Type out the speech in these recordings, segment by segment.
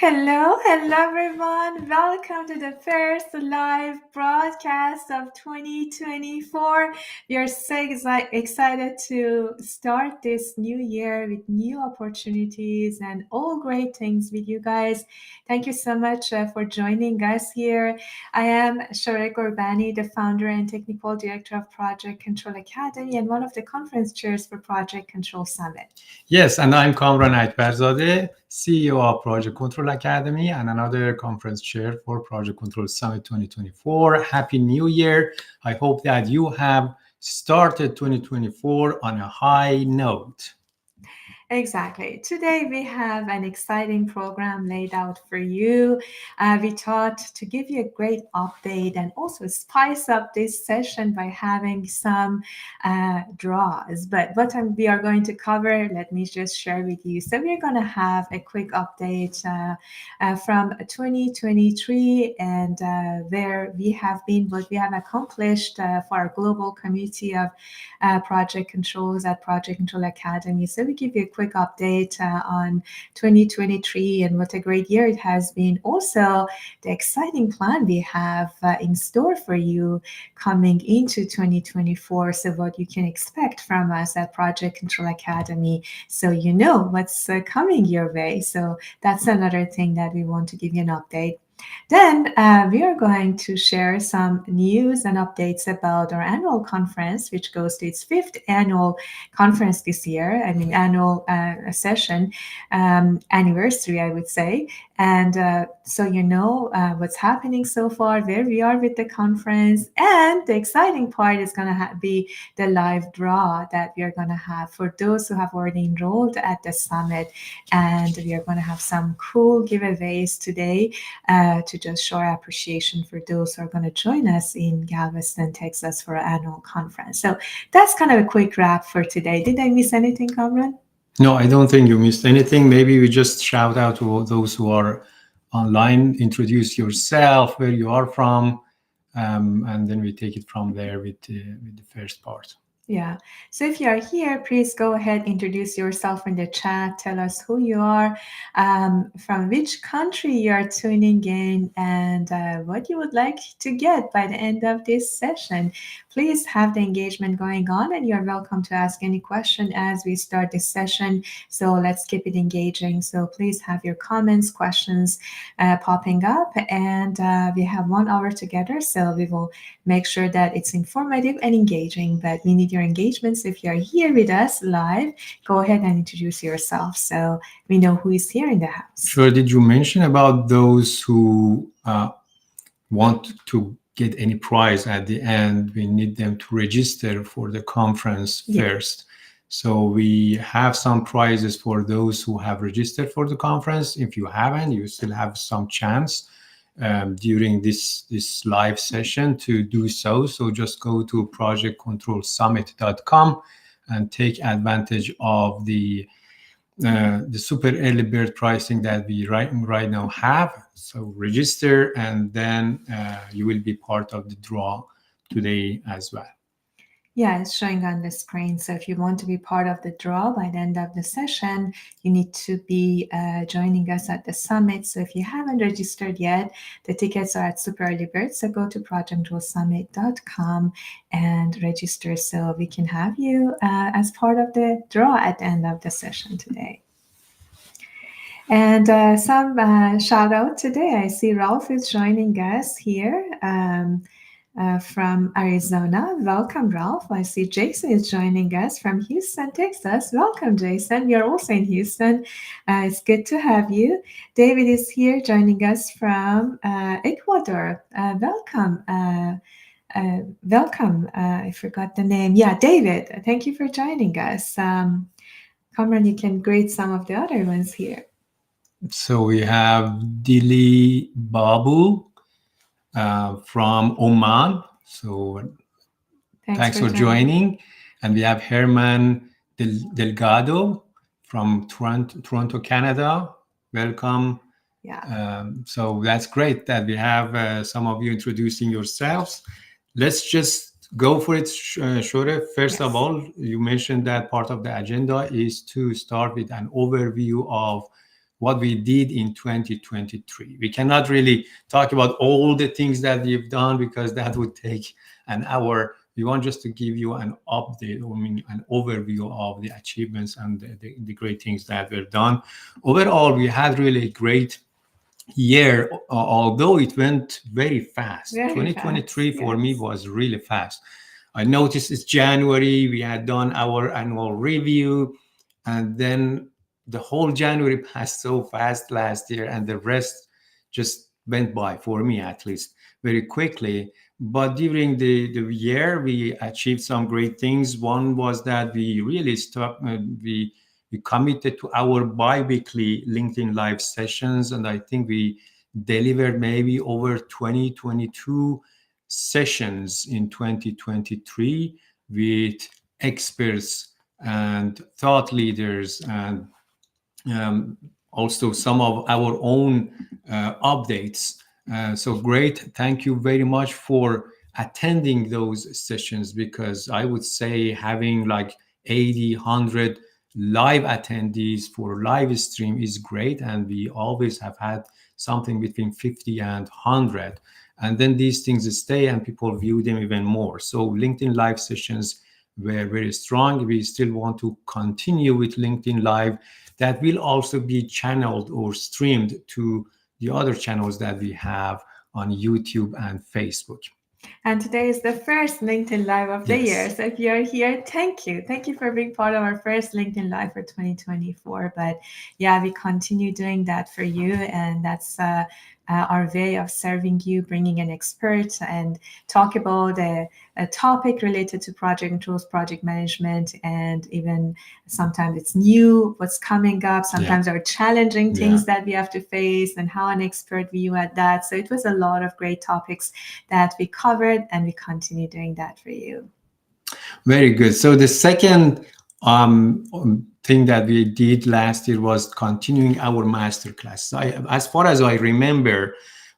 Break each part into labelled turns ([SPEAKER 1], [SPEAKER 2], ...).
[SPEAKER 1] Hello everyone. Welcome to the first live broadcast of 2024. We are so excited to start this new year with new opportunities and all great things with you guys. Thank you so much for joining us here. I am Sharek Urbani, the founder and technical director of Project Control Academy and one of the conference chairs for Project Control Summit.
[SPEAKER 2] Yes, and I'm Kamran Akbarzadeh, CEO of Project Control Academy and another conference chair for Project Control Summit 2024. Happy New Year. I hope that you have started 2024 on a high note.
[SPEAKER 1] Exactly. Today we have an exciting program laid out for you. We thought to give you a great update and also spice up this session by having some draws. But what we are going to cover, let me just share with you. So we're going to have a quick update from 2023 and where we have been, what we have accomplished for our global community of project controls at Project Control Academy. So we give you a quick update on 2023 and what a great year it has been. Also, the exciting plan we have in store for you coming into 2024. So what you can expect from us at Project Control Academy, so you know what's coming your way. So that's another thing that we want to give you an update. Then we are going to share some news and updates about our annual conference, which goes to its 5th annual conference this year. I mean, annual session, anniversary, I would say. And so you know what's happening so far, where we are with the conference. And the exciting part is going to be the live draw that we are going to have for those who have already enrolled at the summit. And we are going to have some cool giveaways today to just show our appreciation for those who are going to join us in Galveston, Texas for our annual conference. So that's kind of a quick wrap for today. Did I miss anything, Kamran?
[SPEAKER 2] No, I don't think you missed anything. Maybe we just shout out to all those who are online, introduce yourself, where you are from, and then we take it from there with the first part.
[SPEAKER 1] Yeah. So if you are here, please go ahead, introduce yourself in the chat. Tell us who you are, from which country you are tuning in, and what you would like to get by the end of this session. Please have the engagement going on, and you're welcome to ask any question as we start this session. So let's keep it engaging. So please have your comments, questions popping up, and we have 1 hour together. So we will make sure that it's informative and engaging, but we need your engagements. If you're here with us live, go ahead and introduce yourself so we know who is here in the house.
[SPEAKER 2] Sure. Did you mention about those who want to get any prize at the end? We need them to register for the conference first. So we have some prizes for those who have registered for the conference. If you haven't, you still have some chance during this live session to do so. So just go to projectcontrolsummit.com and take advantage of the super early bird pricing that we right now have. So register, and then you will be part of the draw today as well.
[SPEAKER 1] Yeah, it's showing on the screen. So if you want to be part of the draw by the end of the session, you need to be joining us at the summit. So if you haven't registered yet, the tickets are at super early bird. So go to projectcontrolsummit.com and register so we can have you as part of the draw at the end of the session today. And some shout out today. I see Ralph is joining us here. From Arizona. Welcome, Ralph. I see Jason is joining us from Houston, Texas. Welcome, Jason. You're also in Houston. It's good to have you. David is here joining us from Ecuador. Welcome. Welcome. I forgot the name. Yeah, David. Thank you for joining us. Kamran, you can grade some of the other ones here.
[SPEAKER 2] So we have Dili Babu from Oman. So thanks for joining. And we have Herman Delgado from Toronto, Canada. Welcome.
[SPEAKER 1] Yeah.
[SPEAKER 2] So that's great that we have some of you introducing yourselves. Let's just go for it, Shore. First of all, you mentioned that part of the agenda is to start with an overview of what we did in 2023. We cannot really talk about all the things that we've done because that would take an hour. We want just to give you an update, I mean, an overview of the achievements and the great things that were done. Overall, we had really a great year, although it went very fast.
[SPEAKER 1] Very
[SPEAKER 2] 2023
[SPEAKER 1] fast,
[SPEAKER 2] for me
[SPEAKER 1] yes.
[SPEAKER 2] was really fast. I noticed it's January, we had done our annual review, and then the whole January passed so fast last year, and the rest just went by, for me at least, very quickly. But during the year, we achieved some great things. One was that we really we committed to our bi-weekly LinkedIn Live sessions, and I think we delivered maybe over 2022 sessions in 2023 with experts and thought leaders, and also some of our own updates. So great. Thank you very much for attending those sessions, because I would say having like 80, 100 live attendees for live stream is great. And we always have had something between 50 and 100. And then these things stay and people view them even more. So LinkedIn Live sessions were very strong. We still want to continue with LinkedIn Live. That will also be channeled or streamed to the other channels that we have on YouTube and Facebook.
[SPEAKER 1] And today is the first LinkedIn Live of the year.
[SPEAKER 2] Yes.
[SPEAKER 1] So if you're here, thank you. Thank you for being part of our first LinkedIn Live for 2024. But yeah, we continue doing that for you. And that's our way of serving you, bringing an expert and talk about a topic related to project controls, project management, and even sometimes it's new, what's coming up. Sometimes there are challenging things that we have to face and how an expert view at that. So it was a lot of great topics that we covered, and we continue doing that for you.
[SPEAKER 2] Very good. So the second thing that we did last year was continuing our masterclass. As far as I remember,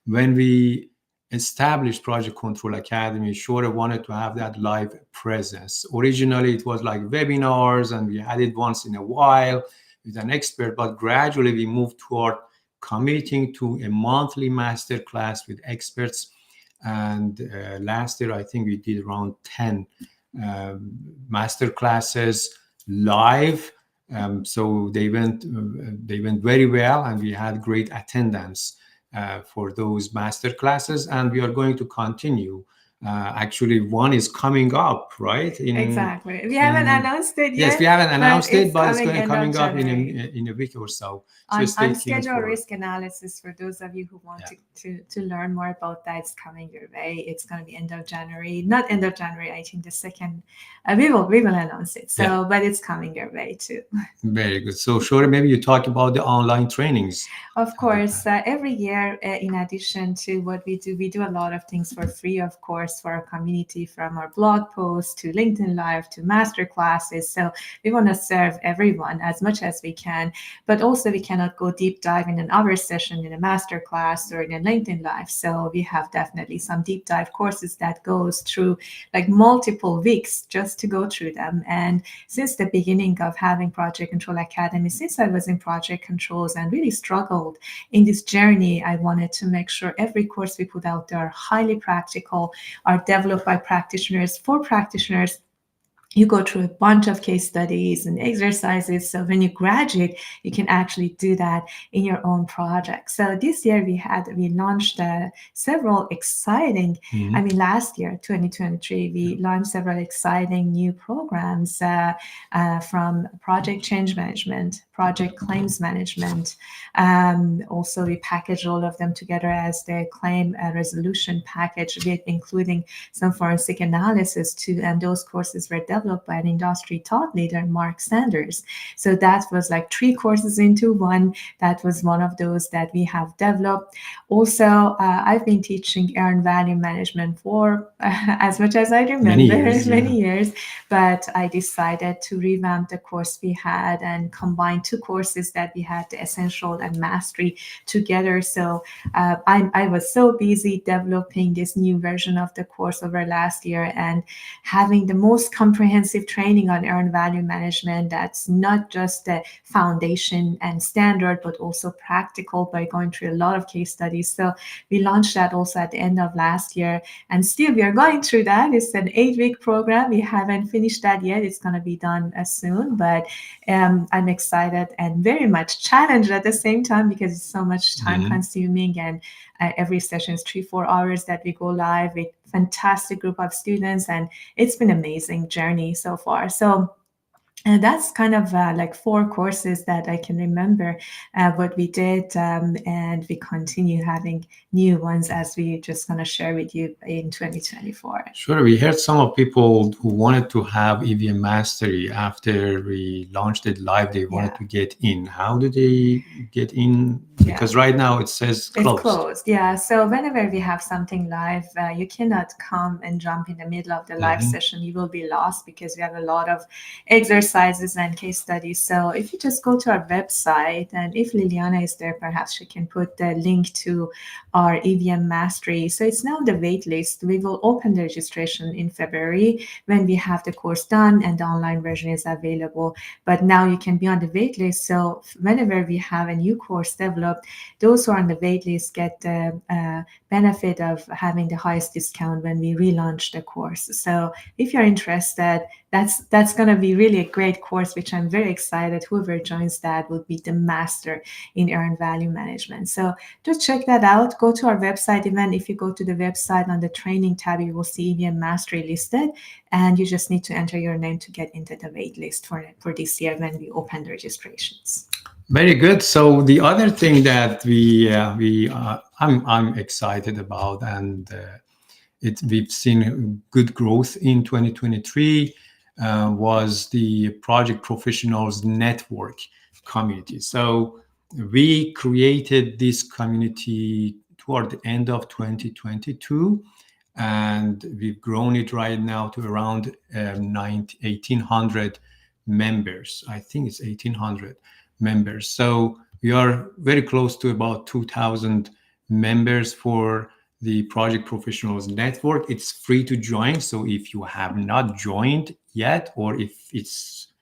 [SPEAKER 2] when we established Project Control Academy, Shore wanted to have that live presence. Originally, it was like webinars, and we had it once in a while with an expert, but gradually we moved toward committing to a monthly masterclass with experts. And last year, I think we did around 10 master classes live. So they went very well, and we had great attendance for those master classes, and we are going to continue. Actually, one is coming up, right?
[SPEAKER 1] Exactly. We haven't announced it yet.
[SPEAKER 2] Yes, we haven't announced it, but it's
[SPEAKER 1] coming
[SPEAKER 2] coming up in a week or so. So stay tuned
[SPEAKER 1] schedule
[SPEAKER 2] for
[SPEAKER 1] risk analysis for those of you who want to learn more about that. It's coming your way. It's going to be end of January, not end of January. I think the second. We will announce it. So, but it's coming your way too.
[SPEAKER 2] Very good. So, Shore, maybe you talk about the online trainings.
[SPEAKER 1] Of course, every year, in addition to what we do a lot of things for free, of course, for our community, from our blog posts to LinkedIn Live to master classes. So we want to serve everyone as much as we can, but also we cannot go deep dive in another session in a master class or in a LinkedIn Live. So we have definitely some deep dive courses that goes through like multiple weeks just to go through them. And since the beginning of having Project Control Academy, since I was in project controls and really struggled in this journey, I wanted to make sure every course we put out there are highly practical, are developed by practitioners for practitioners. You go through a bunch of case studies and exercises. So when you graduate, you can actually do that in your own project. So this year we launched several exciting, last year, 2023, we launched several exciting new programs from project change management, project claims management. Also, we packaged all of them together as the claim resolution package, including some forensic analysis too. And those courses were developed by an industry thought leader, Mark Sanders. So that was like 3 courses into one. That was one of those that we have developed. Also, I've been teaching earned value management for as much as I remember, many years, but I decided to revamp the course we had and combine 2 courses that we had, the essential and mastery, together. So I was so busy developing this new version of the course over last year and having the most comprehensive comprehensive training on earned value management that's not just the foundation and standard, but also practical by going through a lot of case studies. So we launched that also at the end of last year, and still we are going through that. It's an 8-week program. We haven't finished that yet. It's going to be done soon, but I'm excited and very much challenged at the same time because it's so much time consuming, and every session is 3-4 hours that we go live with fantastic group of students, and it's been an amazing journey so far. So and that's kind of like 4 courses that I can remember what we did, and we continue having new ones as we just going to share with you in 2024.
[SPEAKER 2] Sure. We heard some of people who wanted to have EVM mastery after we launched it live. They wanted to get in. How do they get in? Because right now it says closed.
[SPEAKER 1] It's closed. Yeah. So whenever we have something live, you cannot come and jump in the middle of the live session. You will be lost because we have a lot of exercises and case studies. So if you just go to our website, and if Liliana is there, perhaps she can put the link to our EVM mastery. So it's now the wait list. We will open the registration in February when we have the course done and the online version is available. But now you can be on the wait list. So whenever we have a new course developed, those who are on the wait list get the benefit of having the highest discount when we relaunch the course. So if you're interested, that's going to be really a great course, which I'm very excited. Whoever joins that will be the master in earned value management. So just check that out. Go to our website. Even if you go to the website on the training tab, you will see EVM mastery listed, and you just need to enter your name to get into the wait list for this year when we open the registrations.
[SPEAKER 2] Very good. So the other thing that I'm excited about, and we've seen good growth in 2023, was the Project Professionals Network community. So we created this community toward the end of 2022, and we've grown it right now to around 1,800 members. I think it's 1,800 members. So we are very close to about 2,000 members for the Project Professionals Network. It's free to join. So if you have not joined yet, or if it's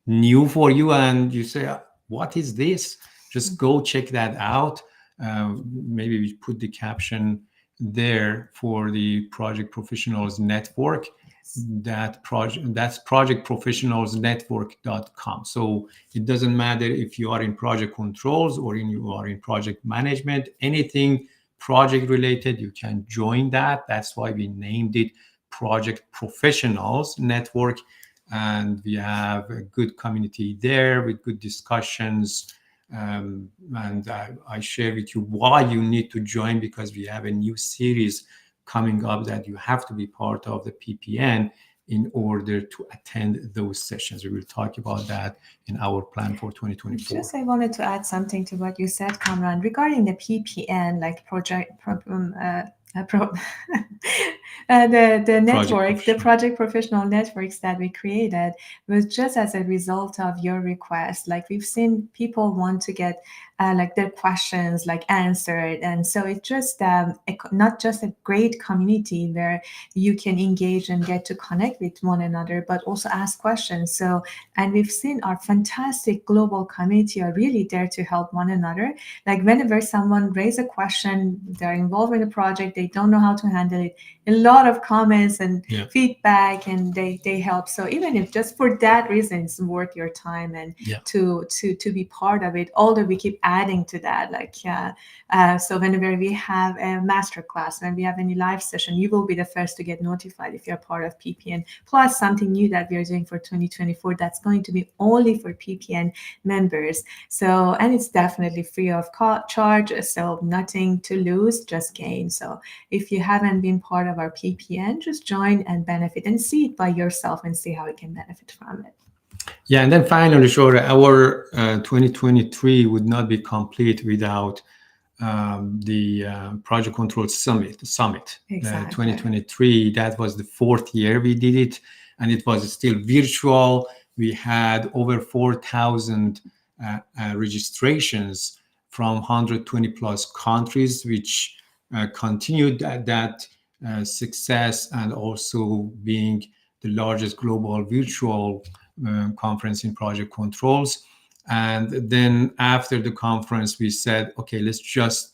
[SPEAKER 2] new for you and you say, what is this? Just go check that out. Maybe we put the caption there for the Project Professionals Network. That's projectprofessionalsnetwork.com. So it doesn't matter if you are in project controls or you are in project management, anything project related, you can join that. That's why we named it Project Professionals Network. And we have a good community there with good discussions. And I share with you why you need to join, because we have a new series coming up that you have to be part of the PPN in order to attend those sessions. We will talk about that in our plan for 2024.
[SPEAKER 1] Just I wanted to add something to what you said, Kamran, regarding the PPN, like the network, the project professional networks that we created was just as a result of your request. Like we've seen people want to get like their questions like answered, and so it's just not just a great community where you can engage and get to connect with one another, but also ask questions. So, and we've seen our fantastic global community are really there to help one another. Like whenever someone raises a question, they're involved in a project, they don't know how to handle it, a lot of comments and feedback, and they help. So even if just for that reason, it's worth your time and to be part of it. Although we keep adding to that, like so whenever we have a master class, when we have any live session, you will be the first to get notified if you're part of PPN. Plus something new that we are doing for 2024 that's going to be only for PPN members. So, and it's definitely free of charge, so nothing to lose, just gain. So if you haven't been part of our PPN, just join and benefit and see it by yourself and see how you can benefit from it.
[SPEAKER 2] Yeah, and then finally, Shora, our 2023 would not be complete without the Project Control Summit. Exactly. 2023, that was the 4th year we did it, and it was still virtual. We had over 4,000 registrations from 120 plus countries, which continued that success, and also being the largest global virtual conference in project controls. And then after the conference, we said, okay, let's just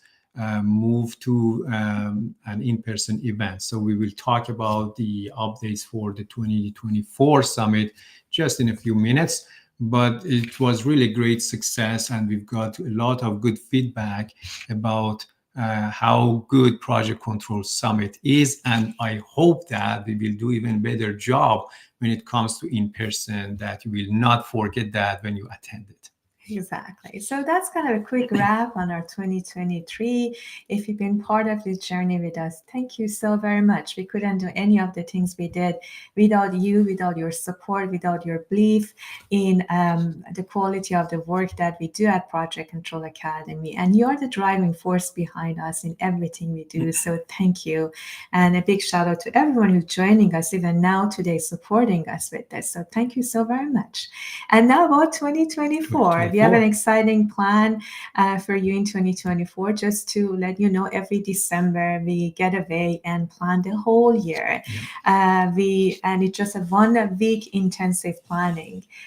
[SPEAKER 2] move to an in-person event. So we will talk about the updates for the 2024 summit just in a few minutes. But it was really great success, and we've got a lot of good feedback about how good Project Control Summit is. And I hope that we will do even better job when it comes to in-person, that you will not forget that when you attend it.
[SPEAKER 1] Exactly. So that's kind of a quick wrap on our 2023. If you've been part of this journey with us, thank you so very much. We couldn't do any of the things we did without you, without your support, without your belief in the quality of the work that we do at Project Control Academy. And you're the driving force behind us in everything we do. So thank you. And a big shout out to everyone who's joining us even now today, supporting us with this. So thank you so very much. And now about 2024. We have an exciting plan for you in 2024. Just to let you know, every December we get away and plan the whole year. And it's just a 1 week intensive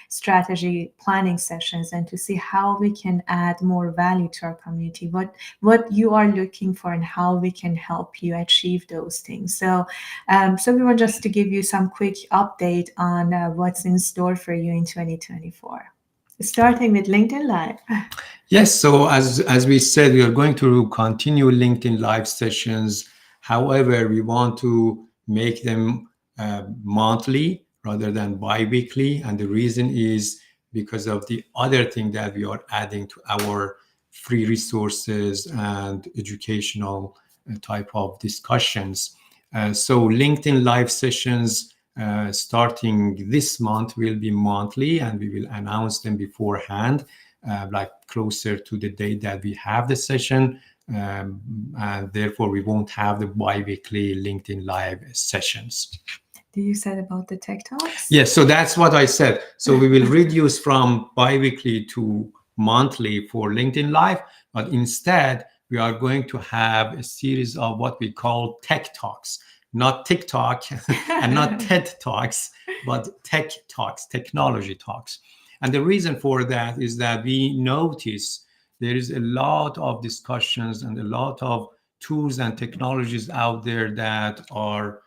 [SPEAKER 1] strategy planning sessions, and to see how we can add more value to our community, what you are looking for, and how we can help you achieve those things. So we want just to give you some quick update on what's in store for you in 2024. Starting with LinkedIn Live.
[SPEAKER 2] Yes, so as we said, we are going to continue LinkedIn Live sessions. However, we want to make them monthly rather than bi-weekly. And the reason is because of the other thing that we are adding to our free resources and educational type of discussions. So LinkedIn Live sessions starting this month will be monthly, and we will announce them beforehand, like closer to the date that we have the session. And therefore, we won't have the bi-weekly LinkedIn Live sessions.
[SPEAKER 1] You said about the Tech Talks?
[SPEAKER 2] Yes, so that's what I said. So we will reduce from bi-weekly to monthly for LinkedIn Live, but instead, we are going to have a series of what we call Tech Talks. Not TikTok and not TED Talks, but Tech Talks, technology talks. And the reason for that is that we notice there is a lot of discussions and a lot of tools and technologies out there that are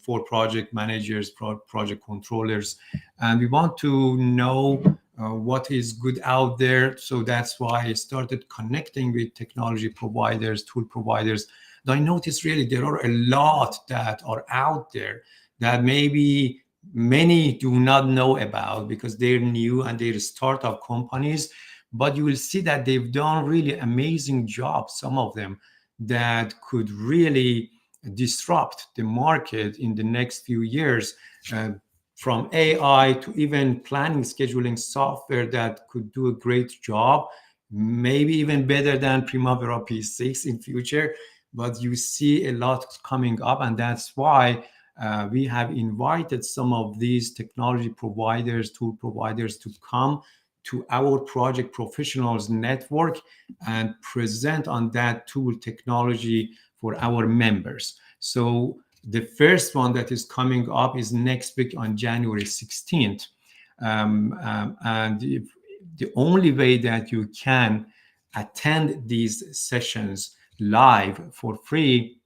[SPEAKER 2] for project managers, project controllers. And we want to know what is good out there. So that's why I started connecting with technology providers, tool providers. I noticed really there are a lot that are out there that maybe many do not know about because they're new and they're startup companies. But you will see that they've done really amazing jobs, some of them, that could really disrupt the market in the next few years, from AI to even planning, scheduling software that could do a great job, maybe even better than Primavera P6 in future. But you see a lot coming up, and that's why we have invited some of these technology providers, tool providers, to come to our project professionals network and present on that tool technology for our members. So the first one that is coming up is next week on January 16th. And the only way that you can attend these sessions live for free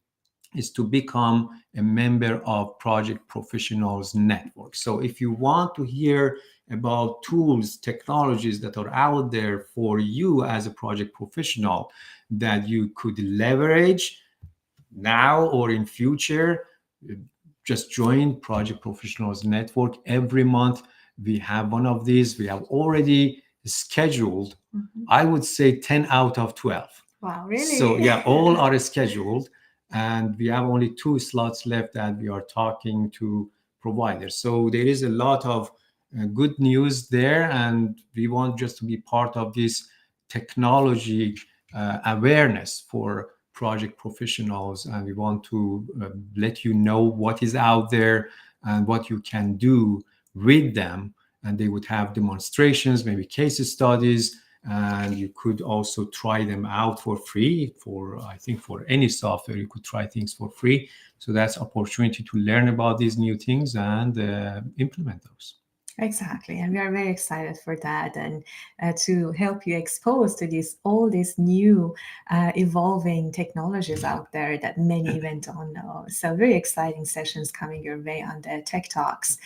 [SPEAKER 2] is to become a member of Project Professionals Network. So if you want to hear about tools, technologies that are out there for you as a project professional that you could leverage now or in future, just join Project Professionals Network. Every month we have one of these. We have already scheduled, I would say 10 out of 12.
[SPEAKER 1] Wow, really?
[SPEAKER 2] So yeah, all are scheduled, and we have only 2 slots left that we are talking to providers. So there is a lot of good news there, and we want just to be part of this technology awareness for project professionals, and we want to let you know what is out there and what you can do with them. And they would have demonstrations, maybe case studies, and you could also try them out for free. For I think for any software you could try things for free. So that's opportunity to learn about these new things and implement those.
[SPEAKER 1] Exactly, and we are very excited for that, and to help you expose to all these new evolving technologies out there that many even don't know. So very exciting sessions coming your way on the Tech Talks.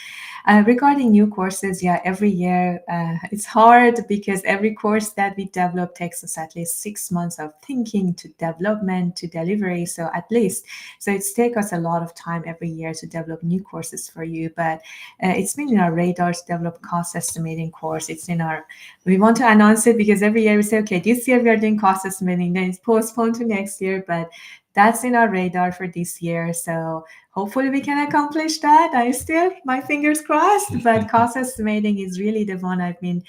[SPEAKER 1] Regarding new courses, yeah, every year it's hard because every course that we develop takes us at least 6 months of thinking to development to delivery. So at least, so it's take us a lot of time every year to develop new courses for you. But it's been in our radar to develop cost estimating course. It's in our, we want to announce it because every year we say, okay, this year we are doing cost estimating, then it's postponed to next year, but that's in our radar for this year. So hopefully we can accomplish that. I still, my fingers crossed, but cost estimating is really the one I've been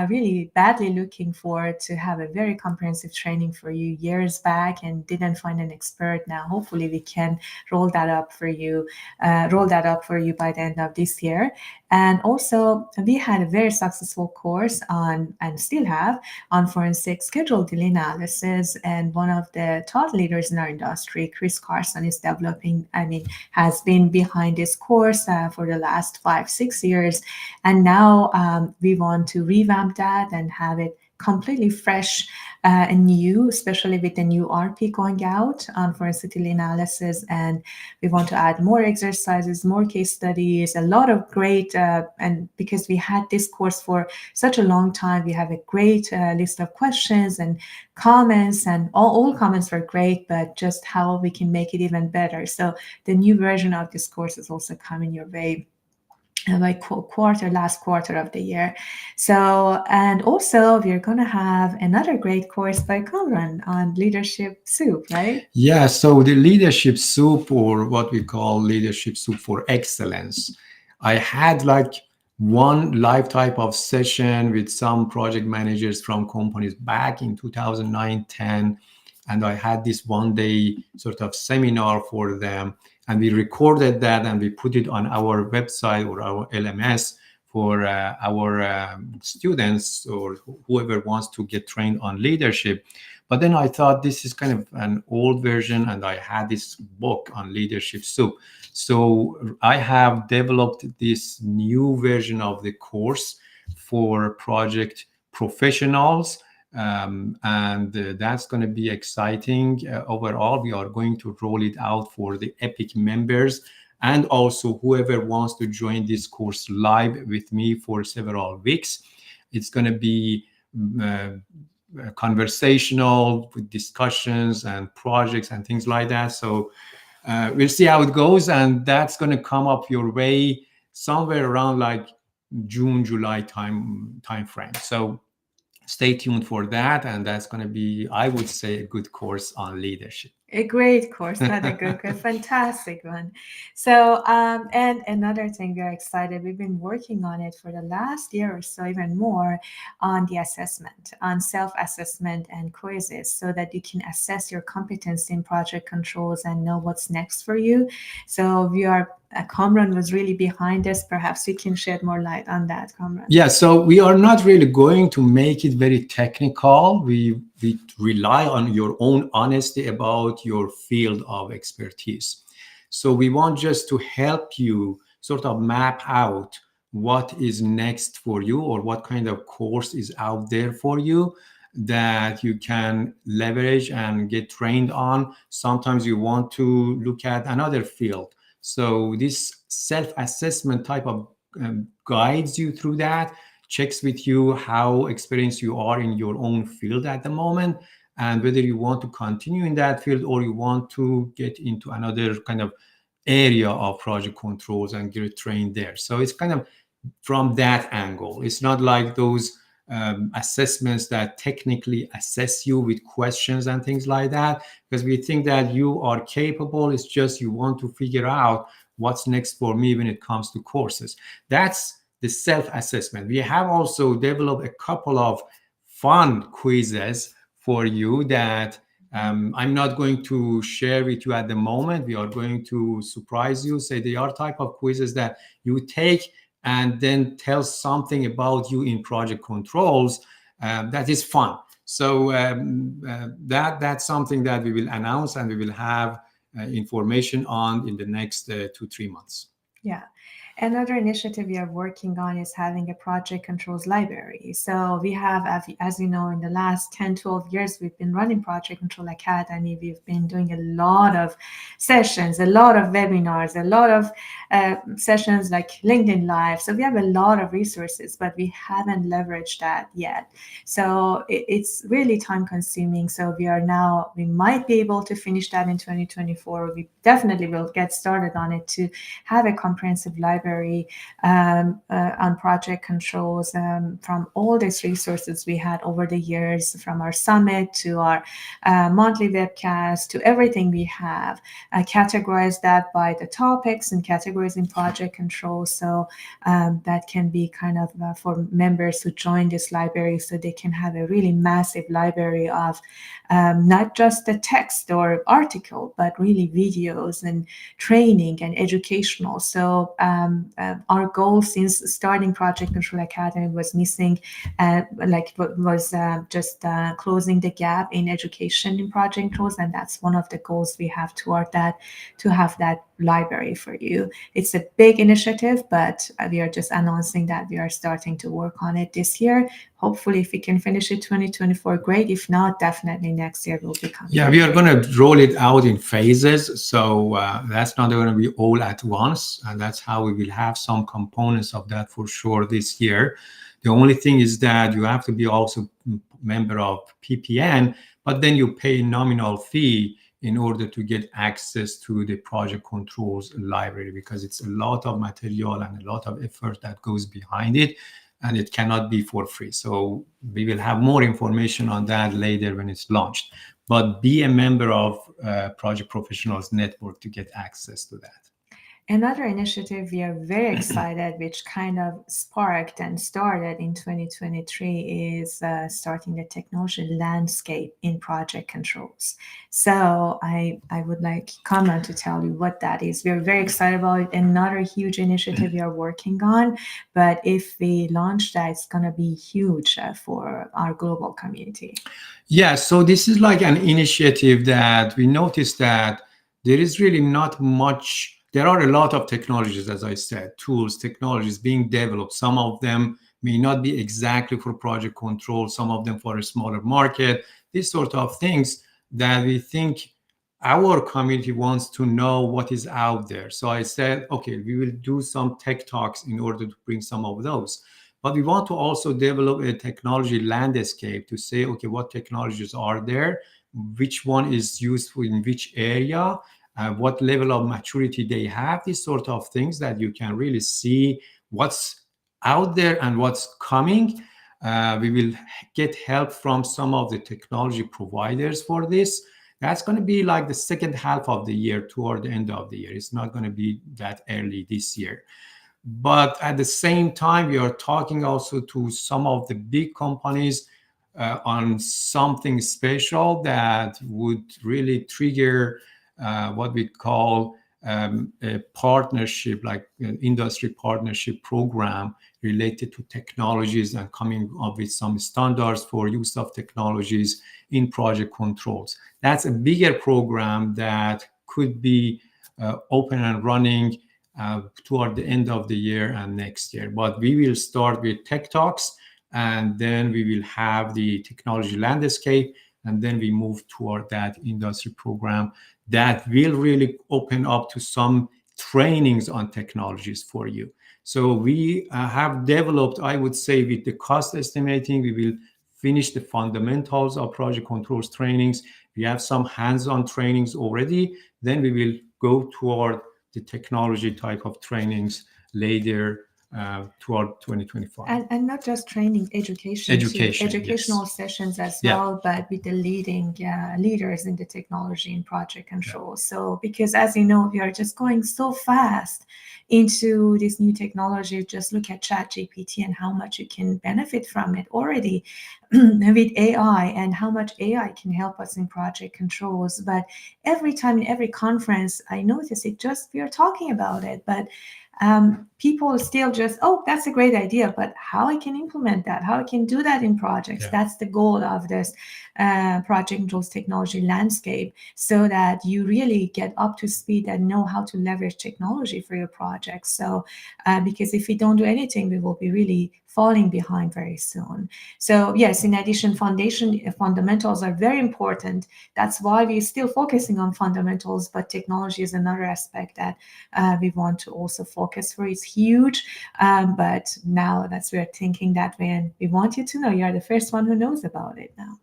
[SPEAKER 1] really badly looking for to have a very comprehensive training for you years back and didn't find an expert. Now, hopefully we can roll that up for you, by the end of this year. And also we had a very successful course on, and still have, on forensic schedule delay analysis. And one of the thought leaders in our industry, Chris Carson, is developing, has been behind this course for the last 5-6 years. And now we want to revamp that and have it completely fresh and new, especially with the new RP going out on forensic analysis. And we want to add more exercises, more case studies, a lot of great, and because we had this course for such a long time, we have a great list of questions and comments, and all comments were great, but just how we can make it even better. So the new version of this course is also coming your way by last quarter of the year. So, and also we're going to have another great course by Conran on leadership soup, right?
[SPEAKER 2] Yeah, so the leadership soup, or what we call leadership soup for excellence, I had like one live type of session with some project managers from companies back in 2009-10, and I had this one day sort of seminar for them, and we recorded that and we put it on our website or our LMS for our students or whoever wants to get trained on leadership. But then I thought this is kind of an old version, and I had this book on leadership soup. So I have developed this new version of the course for project professionals. And that's going to be exciting. Overall, we are going to roll it out for the EPIC members and also whoever wants to join this course live with me for several weeks. It's going to be conversational with discussions and projects and things like that. So we'll see how it goes, and that's going to come up your way somewhere around like June, July time frame. So stay tuned for that, and that's going to be, I would say, a good course on leadership.
[SPEAKER 1] A great course, not a good course, fantastic one. So, and another thing, we are excited. We've been working on it for the last year or so, even more, on the assessment, on self-assessment and quizzes, so that you can assess your competence in project controls and know what's next for you. So we are, Kamran was really behind this. Perhaps you can shed more light on that, Kamran.
[SPEAKER 2] Yeah, so we are not really going to make it very technical. We rely on your own honesty about your field of expertise. So we want just to help you sort of map out what is next for you, or what kind of course is out there for you that you can leverage and get trained on. Sometimes you want to look at another field. So this self-assessment type of guides you through that, checks with you how experienced you are in your own field at the moment, and whether you want to continue in that field or you want to get into another kind of area of project controls and get trained there. So it's kind of from that angle. It's not like those assessments that technically assess you with questions and things like that, because we think that you are capable. It's just you want to figure out what's next for me when it comes to courses. That's the self-assessment. We have also developed a couple of fun quizzes for you that I'm not going to share with you at the moment. We are going to surprise you. Say they are type of quizzes that you take and then tell something about you in project controls. that is fun. So that's something that we will announce and we will have information on in the next 2-3 months.
[SPEAKER 1] Yeah. Another initiative we are working on is having a project controls library. So we have, as you know, in the last 10, 12 years, we've been running Project Control Academy. We've been doing a lot of sessions, a lot of webinars, a lot of sessions like LinkedIn Live. So we have a lot of resources, but we haven't leveraged that yet. So it's really time consuming. So we might be able to finish that in 2024. We definitely will get started on it to have a comprehensive library on project controls from all these resources we had over the years, from our summit to our monthly webcast to everything we have, categorize that by the topics and categorizing project controls. So that can be kind of for members who join this library, so they can have a really massive library of not just the text or article, but really videos and training and educational. So our goal since starting Project Control Academy was just closing the gap in education in project controls, and that's one of the goals we have toward that, to have that library for you. It's a big initiative, but we are just announcing that we are starting to work on it this year. Hopefully, if we can finish it 2024, great. If not, definitely next year will be coming.
[SPEAKER 2] Yeah, we are going to roll it out in phases. So that's not going to be all at once. And that's how we will have some components of that for sure this year. The only thing is that you have to be also member of PPN, but then you pay a nominal fee in order to get access to the project controls library, because it's a lot of material and a lot of effort that goes behind it, and it cannot be for free. So we will have more information on that later when it's launched. But be a member of Project Professionals Network to get access to that.
[SPEAKER 1] Another initiative we are very excited, which kind of sparked and started in 2023, is starting the technology landscape in project controls. So I would like Kamran to tell you what that is. We're very excited about it. Another huge initiative we are working on, but if we launch that, it's going to be huge for our global community.
[SPEAKER 2] Yeah, so this is like an initiative that we noticed that there is really not much. There are a lot of technologies, as I said, tools, technologies being developed. Some of them may not be exactly for project control, some of them for a smaller market, these sort of things that we think our community wants to know what is out there. So I said, okay, we will do some tech talks in order to bring some of those. But we want to also develop a technology landscape to say, okay, what technologies are there? Which one is useful in which area? What level of maturity they have, these sort of things that you can really see what's out there and what's coming. We will get help from some of the technology providers for this. That's going to be like the second half of the year, toward the end of the year. It's not going to be that early this year. But at the same time, we are talking also to some of the big companies on something special that would really trigger what we call a partnership, like an industry partnership program related to technologies and coming up with some standards for use of technologies in project controls. That's a bigger program that could be open and running toward the end of the year and next year. But we will start with tech talks, and then we will have the technology landscape, and then we move toward that industry program that will really open up to some trainings on technologies for you. So we have developed, I would say, with the cost estimating, we will finish the fundamentals of project controls trainings. We have some hands-on trainings already. Then we will go toward the technology type of trainings later toward 2025.
[SPEAKER 1] And not just training, educational
[SPEAKER 2] yes.
[SPEAKER 1] sessions as well, but with the leading leaders in the technology and project control. So because as you know, we are just going so fast into this new technology. Just look at ChatGPT and how much you can benefit from it already with AI, and how much AI can help us in project controls. But every time in every conference, I notice it, just we are talking about it, but people still just, oh, that's a great idea, but how I can implement that, how I can do that in projects.
[SPEAKER 2] Yeah.
[SPEAKER 1] That's the goal of this project controls technology landscape, so that you really get up to speed and know how to leverage technology for your projects. So because if we don't do anything, we will be really falling behind very soon. So yes, in addition, fundamentals are very important. That's why we're still focusing on fundamentals, but technology is another aspect that we want to also focus for. It's huge, but now that's we're thinking that way, and we want you to know you are the first one who knows about it now.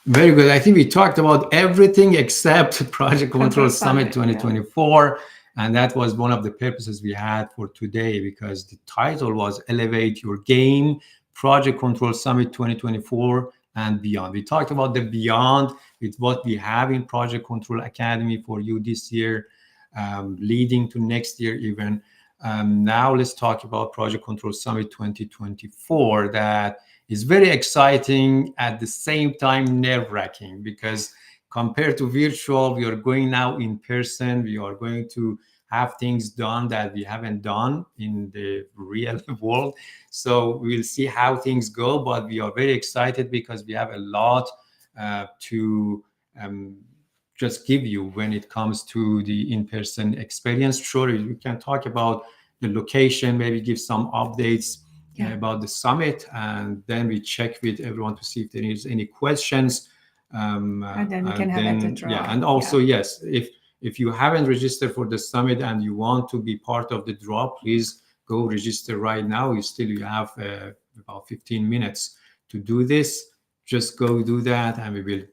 [SPEAKER 2] Very good. I think we talked about everything except Project Control
[SPEAKER 1] Control
[SPEAKER 2] Summit
[SPEAKER 1] Summit, yeah.
[SPEAKER 2] 2024. And that was one of the purposes we had for today, because the title was Elevate Your Game, Project Control Summit 2024 and Beyond. We talked about the beyond with what we have in Project Control Academy for you this year, leading to next year even. Now let's talk about Project Control Summit 2024. That is very exciting, at the same time nerve-wracking, because compared to virtual, we are going now in person. We are going to have things done that we haven't done in the real world. So we'll see how things go, but we are very excited because we have a lot to just give you when it comes to the in-person experience. Sure, we can talk about the location, maybe give some updates about the summit, and then we check with everyone to see if there is any questions.
[SPEAKER 1] And then we can have it a draw.
[SPEAKER 2] Yeah, and also yes, if you haven't registered for the summit and you want to be part of the draw, please go register right now. You have about 15 minutes to do this. Just go do that, and we will.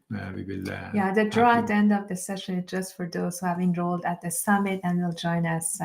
[SPEAKER 1] Yeah, the draw at the end of the session is just for those who have enrolled at the summit and will join us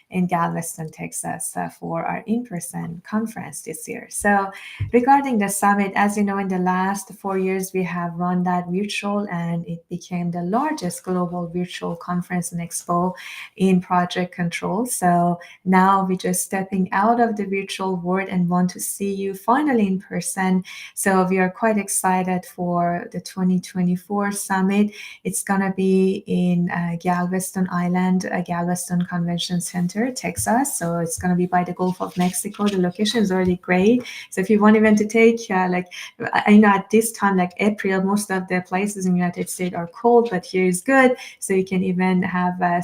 [SPEAKER 1] in Galveston, Texas, for our in-person conference this year. So, regarding the summit, as you know, in the last 4 years we have run that virtual, and it became the largest global virtual conference and expo in project control. So now we're just stepping out of the virtual world and want to see you finally in person. So we are quite excited for the 2024 summit. It's gonna be in Galveston Island, Galveston Convention Center, Texas. So it's gonna be by the Gulf of Mexico. The location is already great. So if you want even to take, like, I know at this time, like April, most of the places in the United States are cold, but here is good. So you can even have a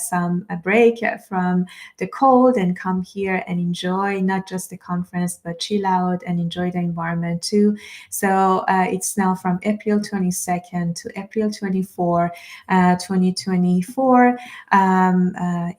[SPEAKER 1] break from the cold and come here and enjoy not just the conference, but chill out and enjoy the environment too. So it's now from April 22nd to April 24, 2024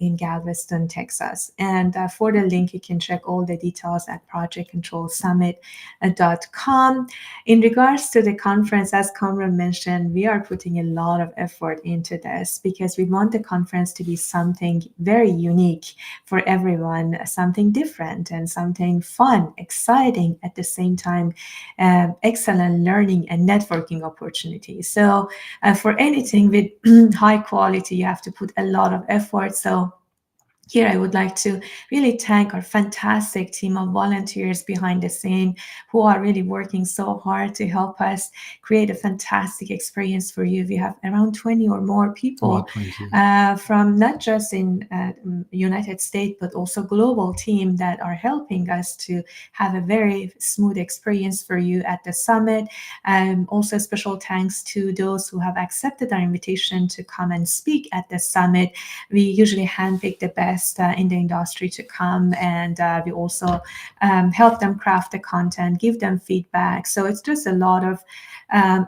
[SPEAKER 1] in Galveston, Texas. And for the link, you can check all the details at projectcontrolsummit.com. In regards to the conference, as Kamran mentioned, we are putting a lot of effort into this because we want the conference to be something very unique for everyone, something different and something fun, exciting, at the same time, excellent learning and networking opportunities. So for anything with high quality, you have to put a lot of effort. So here, I would like to really thank our fantastic team of volunteers behind the scene who are really working so hard to help us create a fantastic experience for you. We have around 20 or more people from not just in United States, but also global team that are helping us to have a very smooth experience for you at the summit. Also, special thanks to those who have accepted our invitation to come and speak at the summit. We usually handpick the best in the industry to come, and we also help them craft the content, give them feedback. So it's just a lot of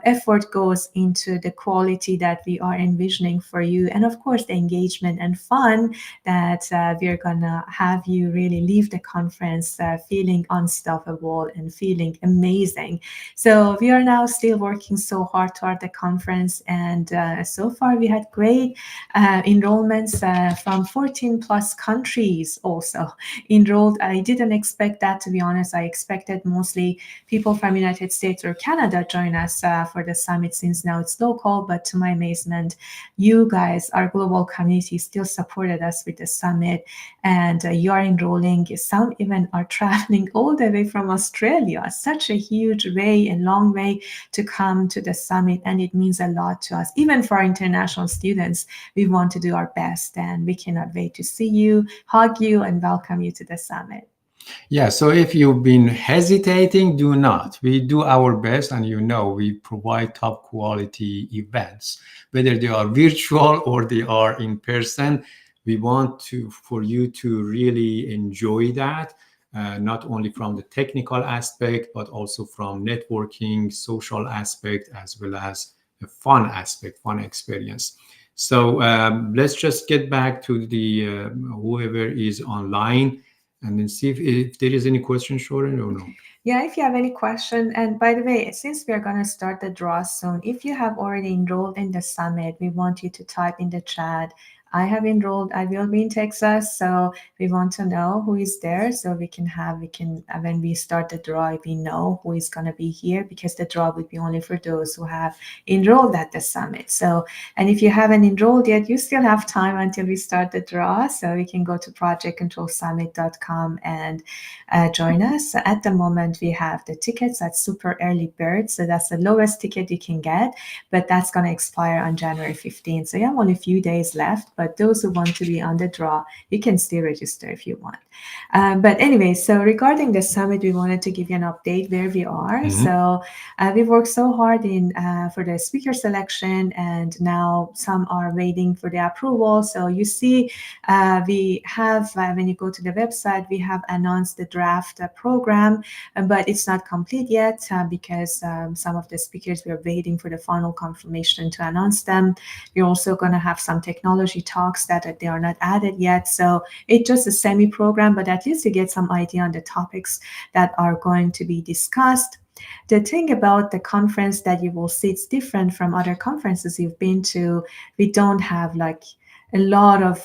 [SPEAKER 1] effort goes into the quality that we are envisioning for you, and of course the engagement and fun that we're gonna have you really leave the conference feeling unstoppable and feeling amazing. So we are now still working so hard toward the conference, and so far we had great enrollments from 14 plus countries also enrolled. I didn't expect that, to be honest. I expected mostly people from United States or Canada join us for the summit, since now it's local, but to my amazement, you guys, our global community, still supported us with the summit, and you are enrolling. Some even are traveling all the way from Australia, such a huge way and long way to come to the summit, and it means a lot to us. Even for our international students, we want to do our best, and we cannot wait to see you, hug you, and welcome you to the summit.
[SPEAKER 2] Yeah, so if you've been hesitating, do not. We do our best, and we provide top quality events, whether they are virtual or they are in person. We want for you to really enjoy that, not only from the technical aspect, but also from networking, social aspect, as well as a fun aspect, fun experience. So let's just get back to the whoever is online and then see if there is any question, Shorin, or no.
[SPEAKER 1] Yeah, if you have any question, and by the way, since we are going to start the draw soon, if you have already enrolled in the summit, we want you to type in the chat. I have enrolled. I will be in Texas, so we want to know who is there, so we can when we start the draw, we know who is going to be here, because the draw would be only for those who have enrolled at the summit. So, and if you haven't enrolled yet, you still have time until we start the draw. So we can go to projectcontrolsummit.com and join us. At the moment, we have the tickets at super early bird, so that's the lowest ticket you can get, but that's going to expire on January 15th. So you have only a few days left, but those who want to be on the draw, you can still register if you want. But anyway, so regarding the summit, we wanted to give you an update where we are. So we've worked so hard for the speaker selection, and now some are waiting for the approval. So you see, we have, when you go to the website, we have announced the draft program, but it's not complete yet because some of the speakers, we're waiting for the final confirmation to announce them. We're also going to have some technology talks that they are not added yet. So it's just a semi-program, but at least you get some idea on the topics that are going to be discussed. The thing about the conference that you will see, it's different from other conferences you've been to. We don't have like a lot of